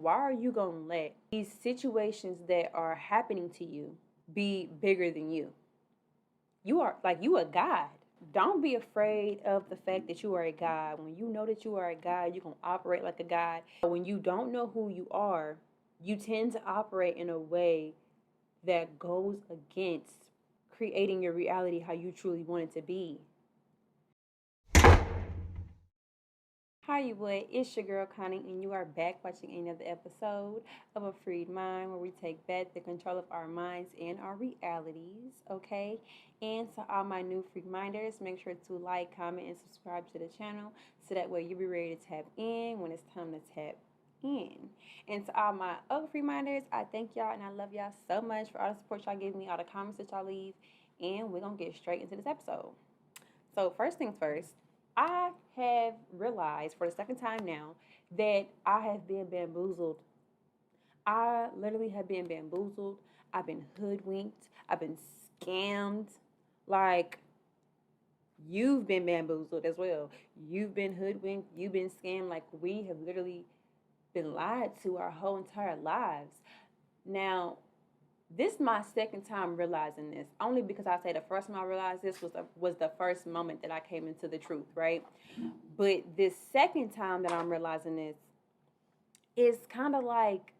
Why are you going to let these situations that are happening to you be bigger than you? You are like, you a God. Don't be afraid of the fact that you are a God. When you know that you are a God, you're going to operate like a God. When you don't know who you are, you tend to operate in a way that goes against creating your reality how you truly want it to be. Hi, you boy. It's your girl Connie, and you are back watching another episode of A Freed Mind, where we take back the control of our minds and our realities. Okay, and to all my new free minders, make sure to like, comment, and subscribe to the channel so that way you'll be ready to tap in when it's time to tap in. And to all my other free minders, I thank y'all and I love y'all so much for all the support y'all give me, all the comments that y'all leave, and we're gonna get straight into this episode. So first things first, I have realized for the second time now that I have been bamboozled. I literally have been bamboozled. I've been hoodwinked. I've been scammed. Like, you've been bamboozled as well. You've been hoodwinked. You've been scammed. Like, we have literally been lied to our whole entire lives. Now, this is my second time realizing this, only because I say the first time I realized this was the first moment that I came into the truth, right? But this second time that I'm realizing this is kind of like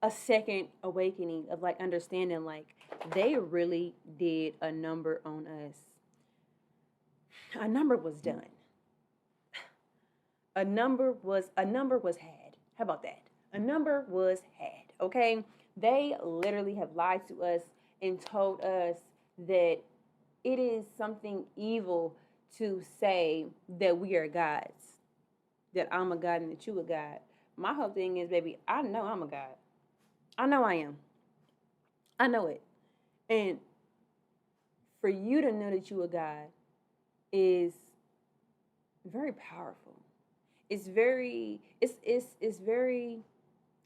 a second awakening of like understanding, like, they really did a number on us. A number was done. A number was had. How about that? A number was had, okay? They literally have lied to us and told us that it is something evil to say that we are gods, that I'm a God and that you a God. My whole thing is, baby, I know I'm a God. I know I am. I know it. And for you to know that you a God is very powerful. It's very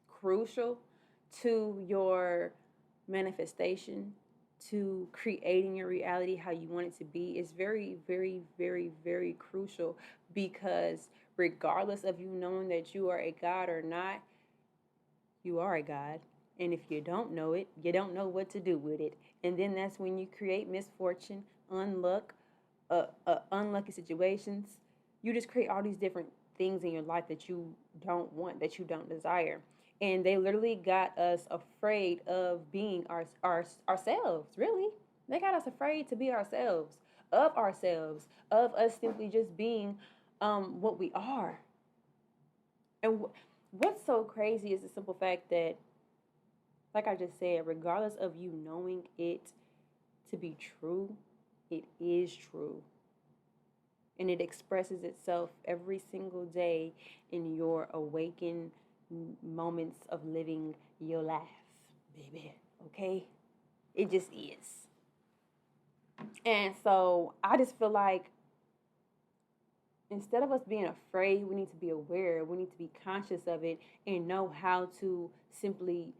crucial to your manifestation, to creating your reality how you want it to be. It's very, very, very, very crucial, because regardless of you knowing that you are a God or not, you are a God. And if you don't know it, you don't know what to do with it. And then that's when you create misfortune, unlucky situations. You just create all these different things in your life that you don't want, that you don't desire. And they literally got us afraid of being ourselves, really. They got us afraid to be ourselves, of us simply just being what we are. And what's so crazy is the simple fact that, like I just said, regardless of you knowing it to be true, it is true. And it expresses itself every single day in your awakened moments of living your life, baby. Okay? It just is. And so I just feel like instead of us being afraid, we need to be aware. We need to be conscious of it and know how to simply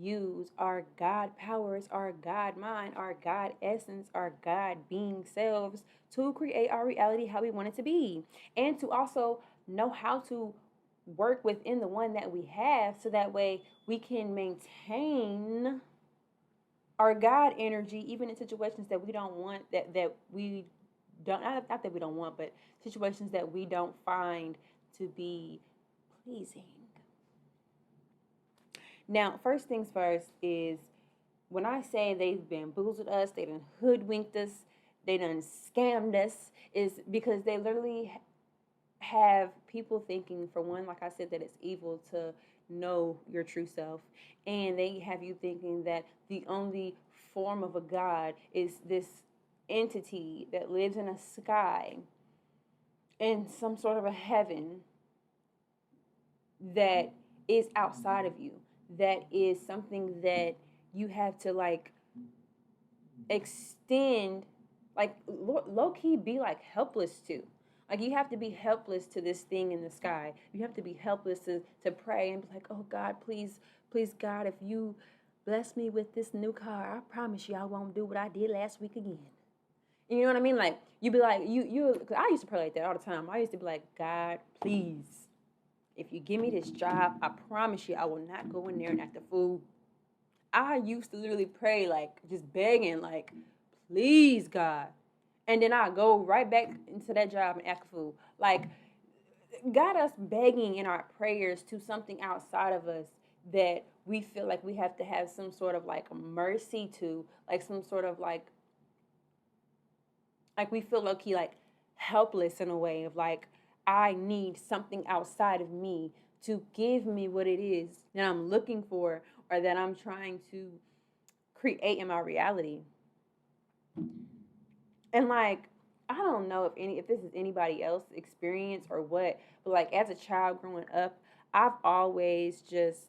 use our God powers, our God mind, our God essence, our God being selves to create our reality how we want it to be. And to also know how to work within the one that we have, so that way we can maintain our God energy even in situations that we don't want, that we don't, not that we don't want, but situations that we don't find to be pleasing. Now, first things first is, when I say they've bamboozled us, they done hoodwinked us, they done scammed us, is because they literally have people thinking, for one, like I said, that it's evil to know your true self. And they have you thinking that the only form of a God is this entity that lives in a sky, in some sort of a heaven that is outside of you, that is something that you have to like extend, like low key be like helpless to. Like, you have to be helpless to this thing in the sky. You have to be helpless to pray and be like, oh God, please, please God, if you bless me with this new car, I promise you I won't do what I did last week again. You know what I mean? Like, you be like, cause I used to pray like that all the time. I used to be like, God, please, If you give me this job, I promise you I will not go in there and act a fool. I used to literally pray, like, just begging, like, please, God. And then I go right back into that job and act a fool. Like, got us begging in our prayers to something outside of us that we feel like we have to have some sort of like mercy to, like some sort of like we feel low-key like helpless in a way of like I need something outside of me to give me what it is that I'm looking for or that I'm trying to create in my reality. And like I don't know if this is anybody else's experience or what, but like as a child growing up, I've always just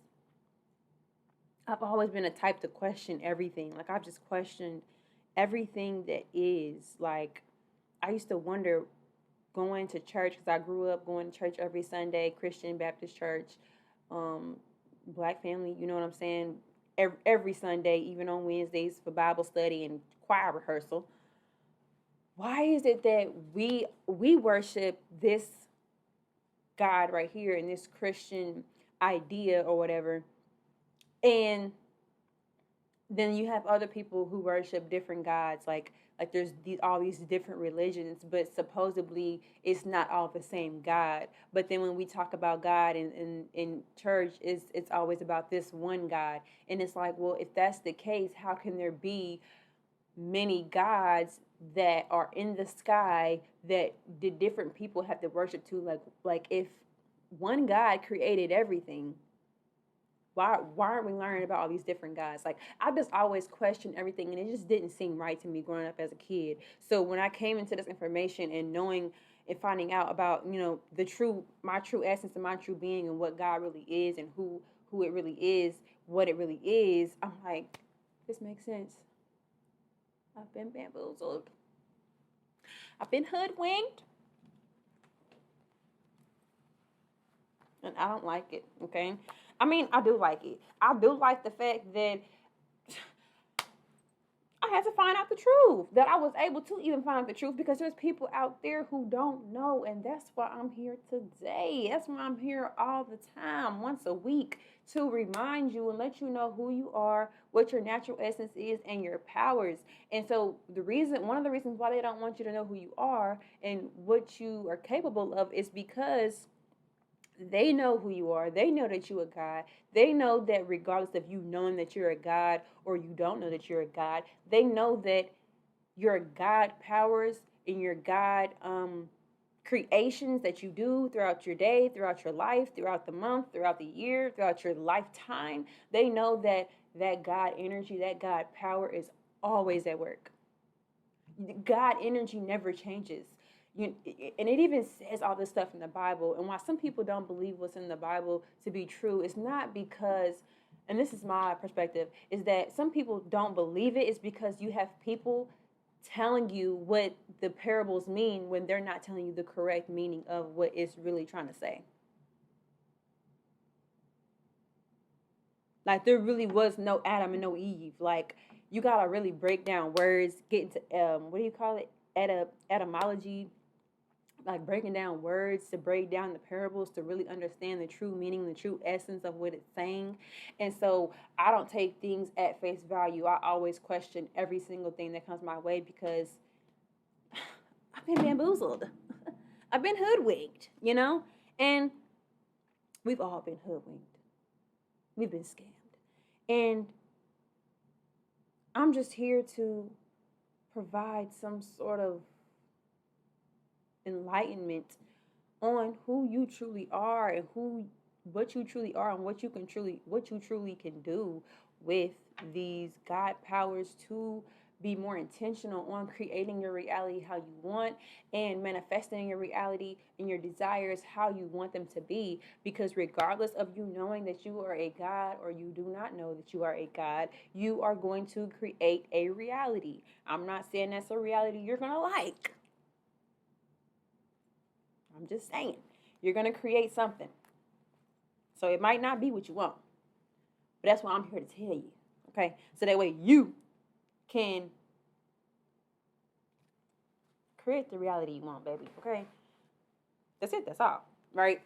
I've always been a type to question everything. Like I've just questioned everything that is. Like I used to wonder going to church because I grew up going to church every Sunday, Christian Baptist church, um, Black family. You know what I'm saying? Every Sunday, even on Wednesdays for Bible study and choir rehearsal. Why is it that we worship this God right here in this Christian idea or whatever, and then you have other people who worship different gods, like there's all these different religions, but supposedly it's not all the same God. But then when we talk about God in church, it's always about this one God. And it's like, well, if that's the case, how can there be many gods that are in the sky that the different people have to worship to? Like if one God created everything, why aren't we learning about all these different guys? Like I just always questioned everything, and it just didn't seem right to me growing up as a kid. So when I came into this information and knowing and finding out about my true essence and my true being and what God really is and who it really is, what it really is, I'm like, this makes sense. I've been bamboozled. I've been hoodwinked, and I don't like it. Okay, I mean I do like it. I do like the fact that I had to find out the truth, that I was able to even find the truth because there's people out there who don't know. And that's why I'm here today. That's why I'm here all the time, once a week, to remind you and let you know who you are, what your natural essence is, and your powers. And so, one of the reasons why they don't want you to know who you are and what you are capable of is because they know who you are. They know that you're a God. They know that regardless of you knowing that you're a God or you don't know that you're a God, they know that your God powers and your God creations that you do throughout your day, throughout your life, throughout the month, throughout the year, throughout your lifetime. They know that that God energy, that God power is always at work. God energy never changes. And it even says all this stuff in the Bible. And why some people don't believe what's in the Bible to be true, it's not because, and this is my perspective, is that some people don't believe it. It's because you have people telling you what the parables mean when they're not telling you the correct meaning of what it's really trying to say. Like there really was no Adam and no Eve. Like you gotta really break down words, get into what do you call it? Etymology, like breaking down words to break down the parables to really understand the true meaning, the true essence of what it's saying. And so I don't take things at face value. I always question every single thing that comes my way because I've been bamboozled. I've been hoodwinked, And we've all been hoodwinked. We've been scammed. And I'm just here to provide some sort of enlightenment on who you truly are and what you truly are and what you truly can do with these God powers to be more intentional on creating your reality how you want and manifesting your reality and your desires how you want them to be. Because regardless of you knowing that you are a God or you do not know that you are a God, you are going to create a reality. I'm not saying that's a reality you're going to like. I'm just saying, you're going to create something. So it might not be what you want. But that's why I'm here to tell you. Okay? So that way you can create the reality you want, baby. Okay? That's it. That's all. Right?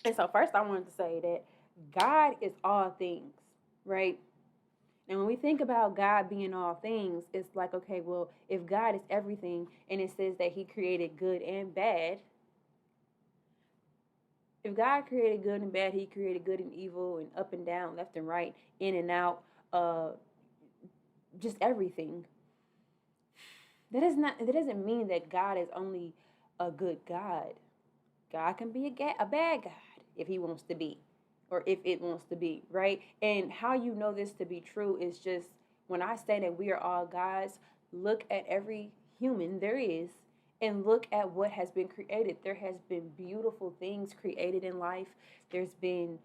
And so first I wanted to say that God is all things, right? And when we think about God being all things, it's like, okay, well, if God is everything and it says that he created good and bad, if God created good and bad, he created good and evil and up and down, left and right, in and out, uh, just everything. That doesn't mean that God is only a good God. God can be a bad God if he wants to be, or if it wants to be, right? And how you know this to be true is just when I say that we are all gods, look at every human there is and look at what has been created. There has been beautiful things created in life. There's been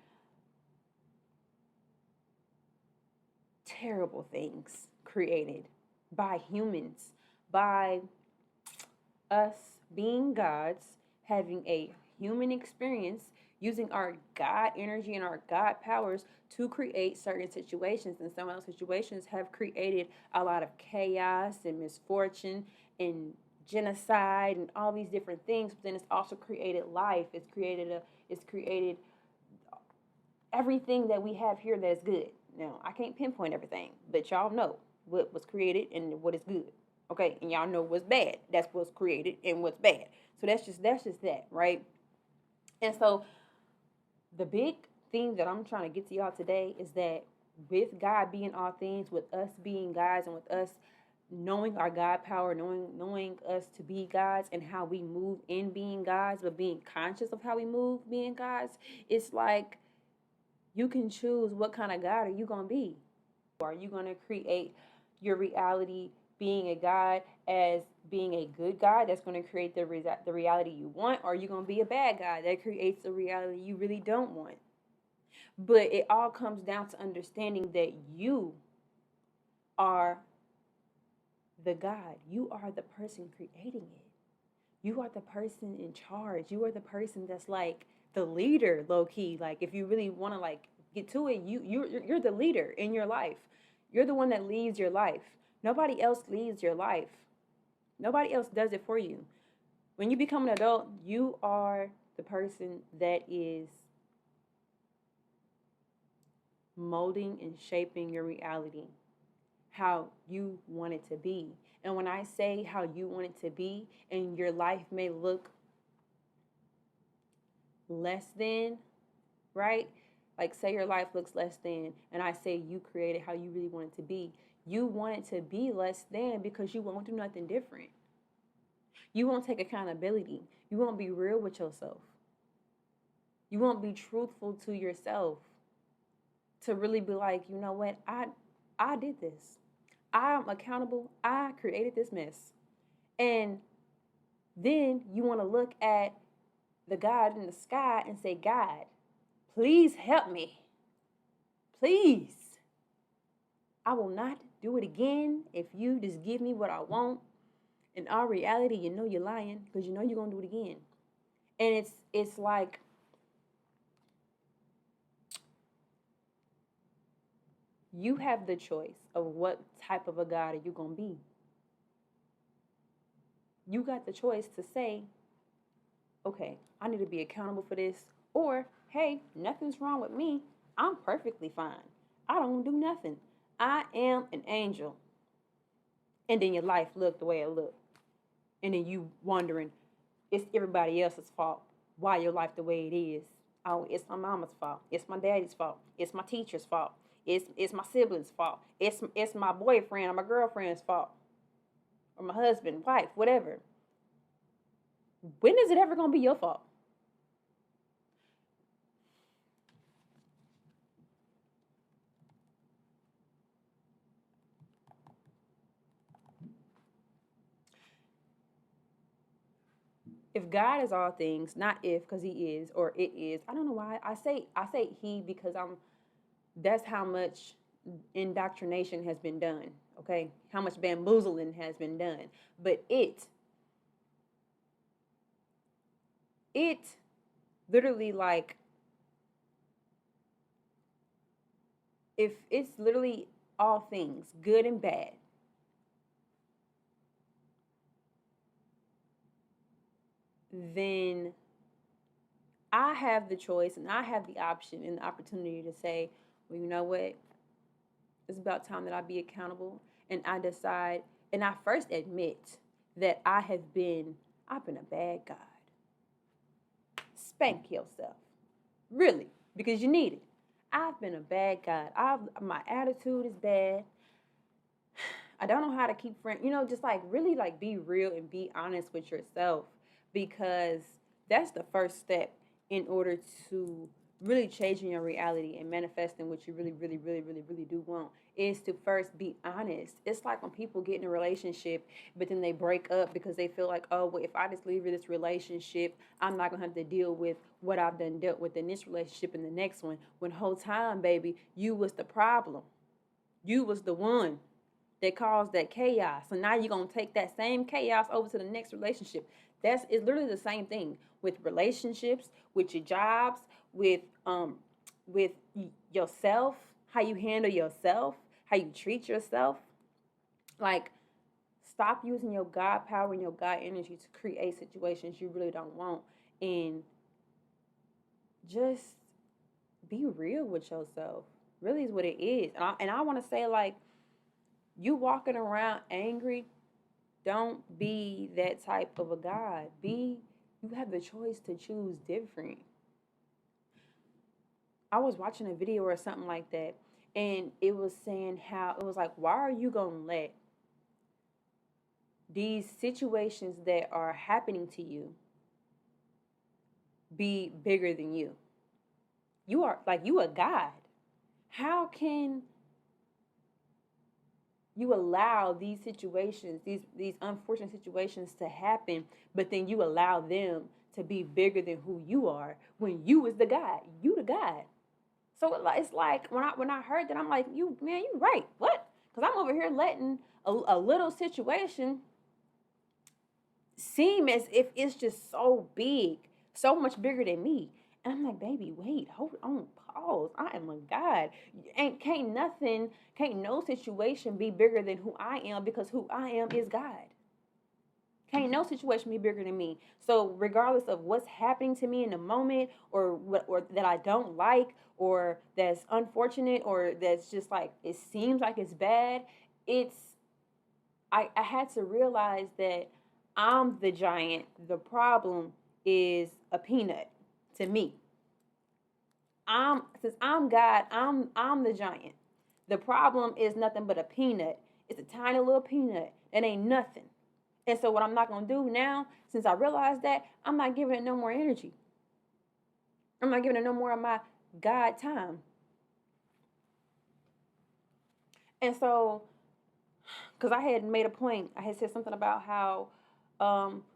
terrible things created by humans, by us being gods, having a human experience, using our God energy and our God powers to create certain situations. And some of those situations have created a lot of chaos and misfortune and genocide and all these different things. But then it's also created life. It's created everything that we have here that's good. Now, I can't pinpoint everything, but y'all know what was created and what is good. Okay, and y'all know what's bad. That's what's created and what's bad. So that's just that, right? And so the big thing that I'm trying to get to y'all today is that with God being all things, with us being gods, and with us knowing our God power, knowing us to be gods and how we move in being gods, but being conscious of how we move being gods, it's like you can choose what kind of God are you going to be. Are you going to create your reality being a God as being a good God that's going to create the reality you want? Or are you going to be a bad God that creates the reality you really don't want? But it all comes down to understanding that you are the God. You are the person creating it. You are the person in charge. You are the person that's like the leader, low key. Like if you really want to like get to it, you're the leader in your life. You're the one that leads your life. Nobody else leads your life. Nobody else does it for you. When you become an adult, you are the person that is molding and shaping your reality how you want it to be. And when I say how you want it to be, and your life may look less than, right? Like say your life looks less than, and I say you created how you really want it to be. You want it to be less than because you won't do nothing different. You won't take accountability. You won't be real with yourself. You won't be truthful to yourself to really be like, you know what? I did this. I'm accountable. I created this mess. And then you want to look at the God in the sky and say, God, please help me. Please. I will not do it again if you just give me what I want. In our reality, you know you're lying because you know you're going to do it again. And it's like you have the choice of what type of a God are you going to be. You got the choice to say, okay, I need to be accountable for this. Or, hey, nothing's wrong with me. I'm perfectly fine. I don't do nothing. I am an angel. And then your life looked the way it looked. And then you wondering, it's everybody else's fault. Why your life the way it is. Oh, it's my mama's fault. It's my daddy's fault. It's my teacher's fault. It's my siblings' fault. It's my boyfriend or my girlfriend's fault. Or my husband, wife, whatever. When is it ever going to be your fault? If God is all things, not if, because He is or it is. I don't know why I say He because that's how much indoctrination has been done. Okay, how much bamboozling has been done. But it literally like if it's literally all things, good and bad, then I have the choice and I have the option and the opportunity to say, well, you know what? It's about time that I be accountable and I decide and I first admit that I've been a bad God. Spank yourself. Really, because you need it. I've been a bad God. My attitude is bad. I don't know how to keep friends. Just like really like be real and be honest with yourself because that's the first step in order to really changing your reality and manifesting what you really, really, really, really, really do want is to first be honest. It's like when people get in a relationship, but then they break up because they feel like, oh, well, if I just leave this relationship, I'm not gonna have to deal with what I've done dealt with in this relationship and the next one. When whole time, baby, you was the problem. You was the one that caused that chaos. So now you're gonna take that same chaos over to the next relationship. It's literally the same thing with relationships, with your jobs, with yourself, how you handle yourself, how you treat yourself. Like, stop using your God power and your God energy to create situations you really don't want, and just be real with yourself. Really is what it is. And I want to say, like, you walking around angry, don't be that type of a God. You have the choice to choose different. I was watching a video or something like that, and it was saying how it was like, why are you gonna let these situations that are happening to you be bigger than you? You are like, you a God. How can you allow these situations, these unfortunate situations to happen, but then you allow them to be bigger than who you are when you is the God? You the God. So it's like when I heard that, I'm like, you right. What? Because I'm over here letting a little situation seem as if it's just so big, so much bigger than me. And I'm like, baby, wait, hold on, pause. I am a God. Can't no situation be bigger than who I am because who I am is God. Can't no situation be bigger than me. So regardless of what's happening to me in the moment, or that I don't like, or that's unfortunate, or that's just like it seems like it's bad, it's I had to realize that I'm the giant. The problem is a peanut to me. Since I'm God, I'm the giant. The problem is nothing but a peanut. It's a tiny little peanut. It ain't nothing. And so what I'm not gonna do now, since I realized that, I'm not giving it no more energy. I'm not giving it no more of my God time. And so, because I had made a point, I had said something about how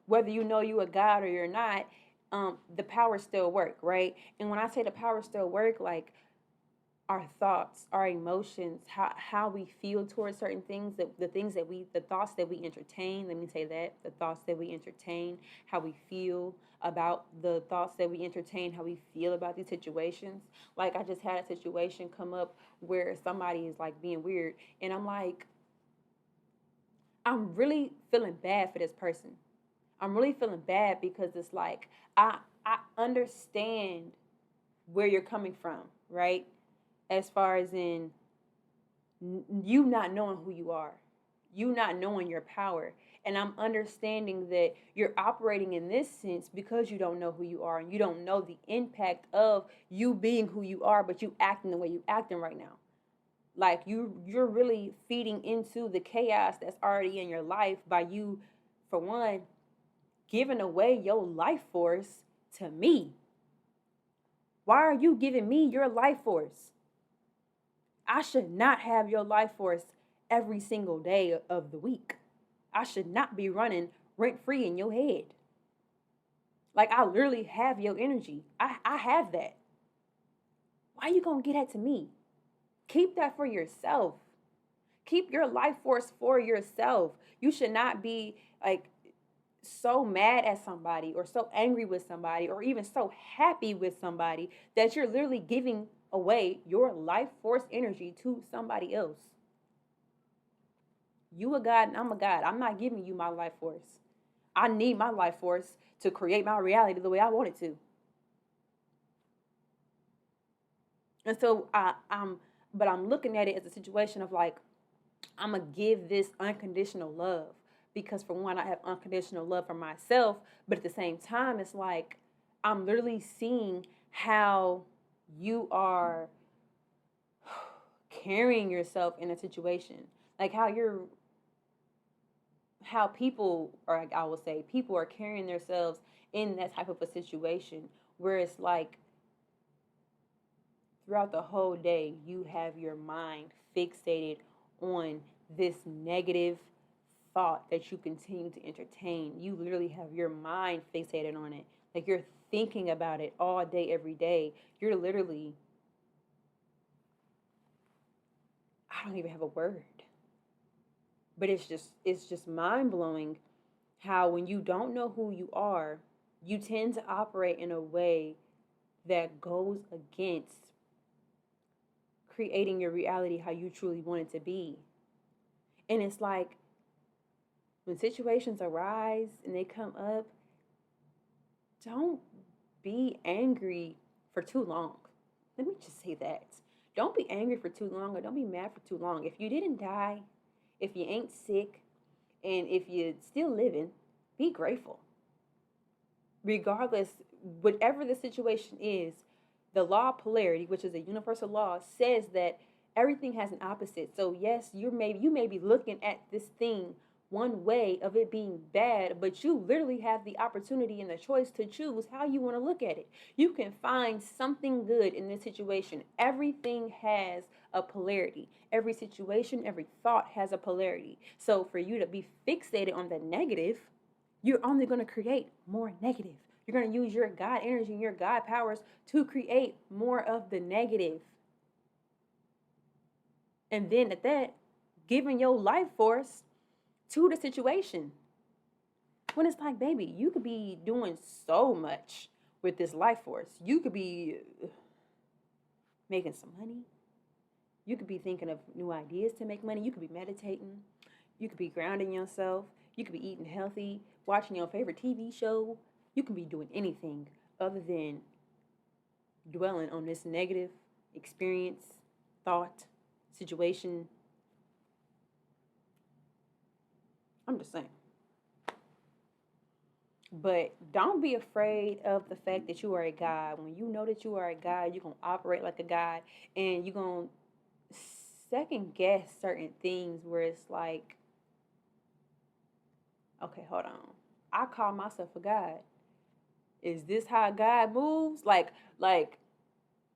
whether you know you a God or you're not, the power still work, right? And when I say the power still work, like our thoughts, our emotions, how we feel towards certain things, the thoughts that we entertain, let me say that, the thoughts that we entertain, how we feel about the thoughts that we entertain, how we feel about these situations. Like, I just had a situation come up where somebody is like being weird, and I'm like, I'm really feeling bad for this person. I'm really feeling bad because it's like I understand where you're coming from, right? As far as in you not knowing who you are, you not knowing your power. And I'm understanding that you're operating in this sense because you don't know who you are and you don't know the impact of you being who you are, but you acting the way you acting right now. Like you're really feeding into the chaos that's already in your life by you, for one, giving away your life force to me. Why are you giving me your life force? I should not have your life force every single day of the week. I should not be running rent free in your head. Like, I literally have your energy. I have that. Why are you going to get that to me? Keep that for yourself. Keep your life force for yourself. You should not be like so mad at somebody or so angry with somebody or even so happy with somebody that you're literally giving away your life force energy to somebody else. You a God and I'm a God. I'm not giving you my life force. I need my life force to create my reality the way I want it to. And so but I'm looking at it as a situation of like, I'm going to give this unconditional love because, for one, I have unconditional love for myself. But at the same time, it's like I'm literally seeing how you are carrying yourself in a situation. Like how people, or I will say, people are carrying themselves in that type of a situation where it's like throughout the whole day, you have your mind fixated on this negative thought that you continue to entertain. You literally have your mind fixated on it. Like you're thinking about it all day, every day. You're literally, I don't even have a word. But it's just mind blowing how when you don't know who you are, you tend to operate in a way that goes against creating your reality how you truly want it to be. And it's like when situations arise and they come up, don't be angry for too long. Let me just say that. Don't be angry for too long, or don't be mad for too long. If you didn't die, if you ain't sick, and if you're still living, be grateful. Regardless, whatever the situation is, the law of polarity, which is a universal law, says that everything has an opposite. So yes, you may be looking at this thing one way of it being bad, but you literally have the opportunity and the choice to choose how you want to look at it. You can find something good in this situation. Everything has a polarity. Every situation, every thought has a polarity. So for you to be fixated on the negative, you're only going to create more negative. You're going to use your God energy and your God powers to create more of the negative. And then at that, giving your life force to the situation. When it's like, baby, you could be doing so much with this life force. You could be making some money. You could be thinking of new ideas to make money. You could be meditating. You could be grounding yourself. You could be eating healthy, watching your favorite TV show. You can be doing anything other than dwelling on this negative experience, thought, situation. I'm just saying. But don't be afraid of the fact that you are a God. When you know that you are a God, you're going to operate like a God, and you're going to second guess certain things where it's like, okay, hold on. I call myself a God. Is this how God moves? Like,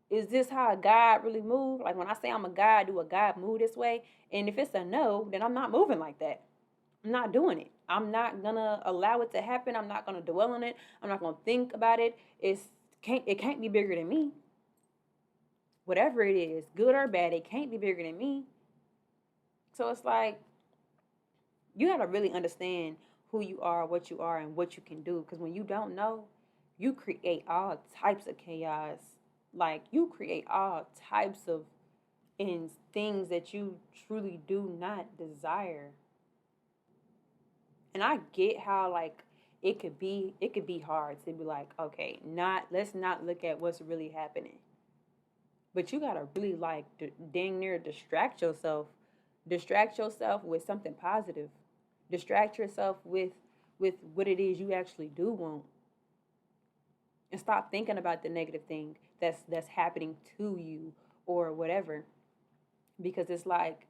is this how a God really moves? Like when I say I'm a God, do a God move this way? And if it's a no, then I'm not moving like that. I'm not doing it. I'm not gonna allow it to happen. I'm not gonna dwell on it. I'm not gonna think about it. It can't be bigger than me. Whatever it is, good or bad, it can't be bigger than me. So it's like you gotta really understand who you are, and what you can do. Because when you don't know, you create all types of chaos. Like you create all types of things that you truly do not desire. And I get how like it could be hard to be like, okay, let's not look at what's really happening. But you gotta really like dang near distract yourself with something positive. Distract yourself with what it is you actually do want, and stop thinking about the negative thing that's happening to you or whatever, because it's like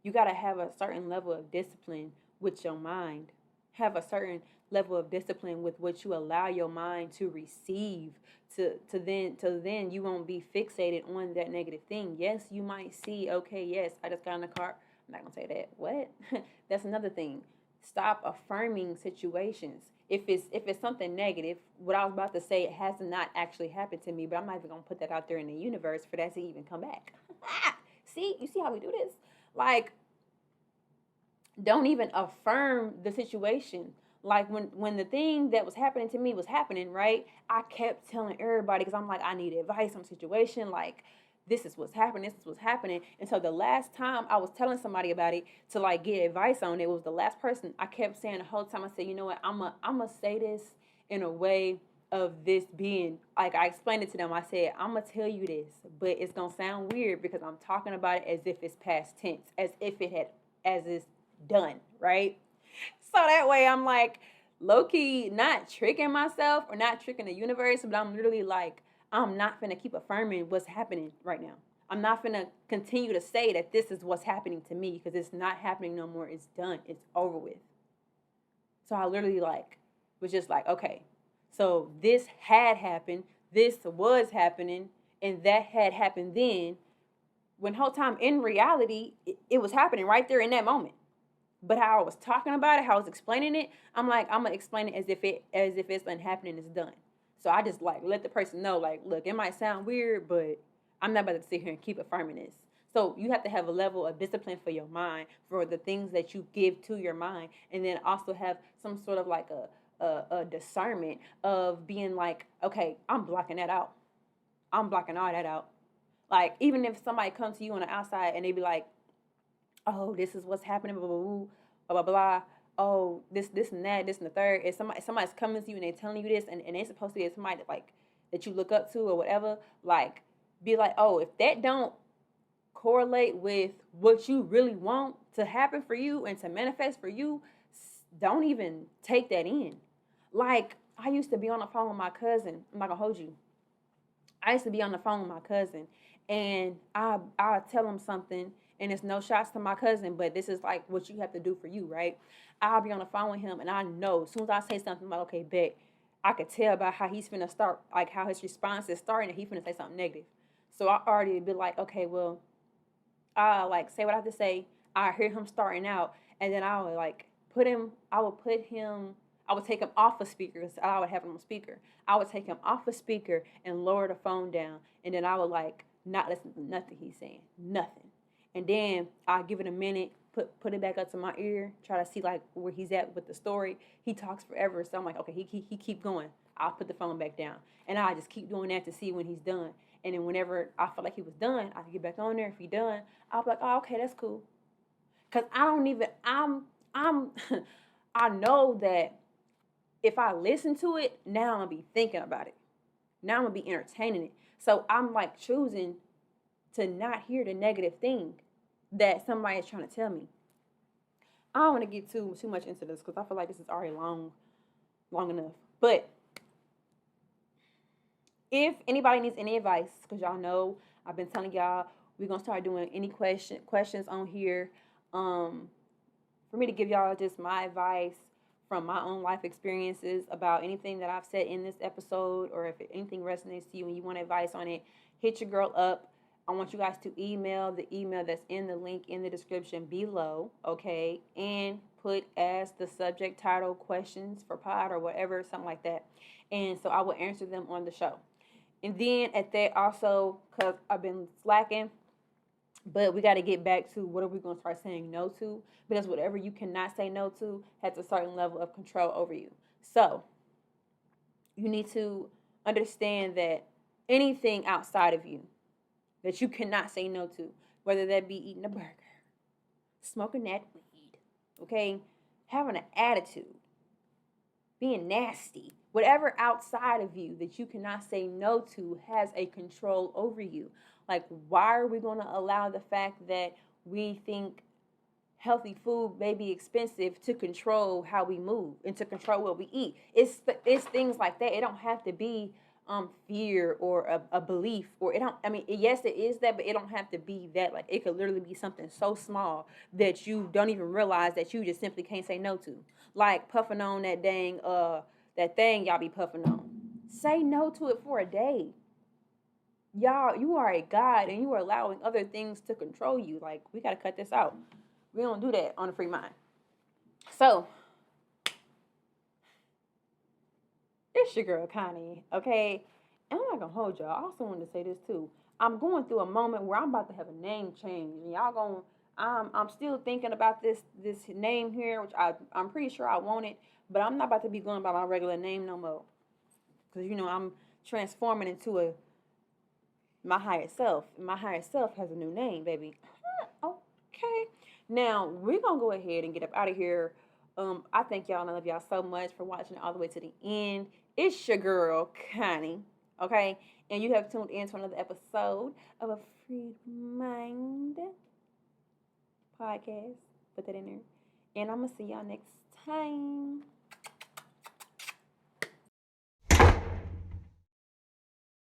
you got to have a certain level of discipline with your mind. Have a certain level of discipline with what you allow your mind to receive, to then you won't be fixated on that negative thing. Yes, you might see, okay, yes, I just got in the car. I'm not gonna say that. What? That's another thing. Stop affirming situations. If it's something negative, what I was about to say, it has not actually happened to me, but I'm not even gonna put that out there in the universe for that to even come back. You see how we do this? Like, don't even affirm the situation. Like when the thing that was happening to me was happening, right? I kept telling everybody because I'm like, I need advice on the situation. Like, this is what's happening. This is what's happening. And so the last time I was telling somebody about it to like get advice on it was the last person. I kept saying the whole time. I said, you know what? I'm a say this in a way of this being, like, I explained it to them. I said, I'm gonna tell you this, but it's gonna sound weird because I'm talking about it as if it's past tense, as if it had, as it's done, right? So that way I'm like low key not tricking myself or not tricking the universe, but I'm literally like, I'm not gonna keep affirming what's happening right now. I'm not gonna continue to say that this is what's happening to me because it's not happening no more. It's done. It's over with. So I literally like was just like, okay, so this had happened, this was happening, and that had happened then. When whole time in reality, it was happening right there in that moment. But how I was talking about it, how I was explaining it, I'm like, I'm gonna explain it as if it's been happening, it's done. So I just like let the person know, like, look, it might sound weird, but I'm not about to sit here and keep affirming this. So you have to have a level of discipline for your mind, for the things that you give to your mind, and then also have some sort of like a discernment of being like, okay, I'm blocking that out. I'm blocking all that out. Like, even if somebody comes to you on the outside and they be like, oh, this is what's happening, blah, blah, blah, blah, blah, blah. Oh, this and that, this and the third. If somebody's coming to you and they're telling you this, and they're supposed to be somebody that, like, that you look up to or whatever, like, be like, oh, if that don't correlate with what you really want to happen for you and to manifest for you, don't even take that in. Like, I used to be on the phone with my cousin. I'm not gonna hold you. I used to be on the phone with my cousin, and I tell him something, and it's no shots to my cousin, but this is like what you have to do for you, right? I'll be on the phone with him, and I know as soon as I say something, I'm like, okay, bet. I could tell by how he's finna start, like how his response is starting, that he's finna say something negative. So I already be like, okay, well, I like say what I have to say. I hear him starting out, and then I would like put him. I would put him. I would take him off a speaker. So I would have him on speaker. I would take him off a speaker and lower the phone down, and then I would like not listen to nothing he's saying, nothing. And then I give it a minute, put it back up to my ear, try to see like where he's at with the story. He talks forever, so I'm like, okay, he keep going. I'll put the phone back down, and I just keep doing that to see when he's done. And then whenever I felt like he was done, I could get back on there. If he done, I'll be like, oh, okay, that's cool. Cause I don't even I'm I know that if I listen to it, now I'm gonna be thinking about it. Now I'm gonna be entertaining it. So I'm like choosing to not hear the negative thing that somebody is trying to tell me. I don't want to get too much into this because I feel like this is already long enough. But if anybody needs any advice, because y'all know I've been telling y'all we're gonna start doing any questions on here. For me to give y'all just my advice from my own life experiences about anything that I've said in this episode, or if anything resonates to you and you want advice on it, hit your girl up. I want you guys to email the email that's in the link in the description below, okay? And put as the subject title questions for pod or whatever, something like that. And so I will answer them on the show. And then at that also, because I've been slacking, but we got to get back to what are we going to start saying no to? Because whatever you cannot say no to has a certain level of control over you. So you need to understand that anything outside of you that you cannot say no to, whether that be eating a burger, smoking that weed, okay, having an attitude, being nasty, whatever outside of you that you cannot say no to has a control over you. Like, why are we going to allow the fact that we think healthy food may be expensive to control how we move and to control what we eat? It's things like that. It don't have to be fear or a belief, or it don't, I mean, yes, it is that, but it don't have to be that. Like, it could literally be something so small that you don't even realize that you just simply can't say no to. Like puffing on that dang that thing y'all be puffing on. Say no to it for a day. Y'all, you are a god and you are allowing other things to control you. Like, we got to cut this out. We don't do that on a free mind. So it's your girl Connie, okay? And I'm not gonna hold y'all. I also wanted to say this too. I'm going through a moment where I'm about to have a name change, and y'all gonna. I'm still thinking about this name here, which I'm pretty sure I want it, but I'm not about to be going by my regular name no more, because I'm transforming into my higher self. My higher self has a new name, baby. Okay. Now we're gonna go ahead and get up out of here. I thank y'all and I love y'all so much for watching all the way to the end. It's your girl, Connie. Okay? And you have tuned in to another episode of A Free Mind podcast. Put that in there. And I'm going to see y'all next time.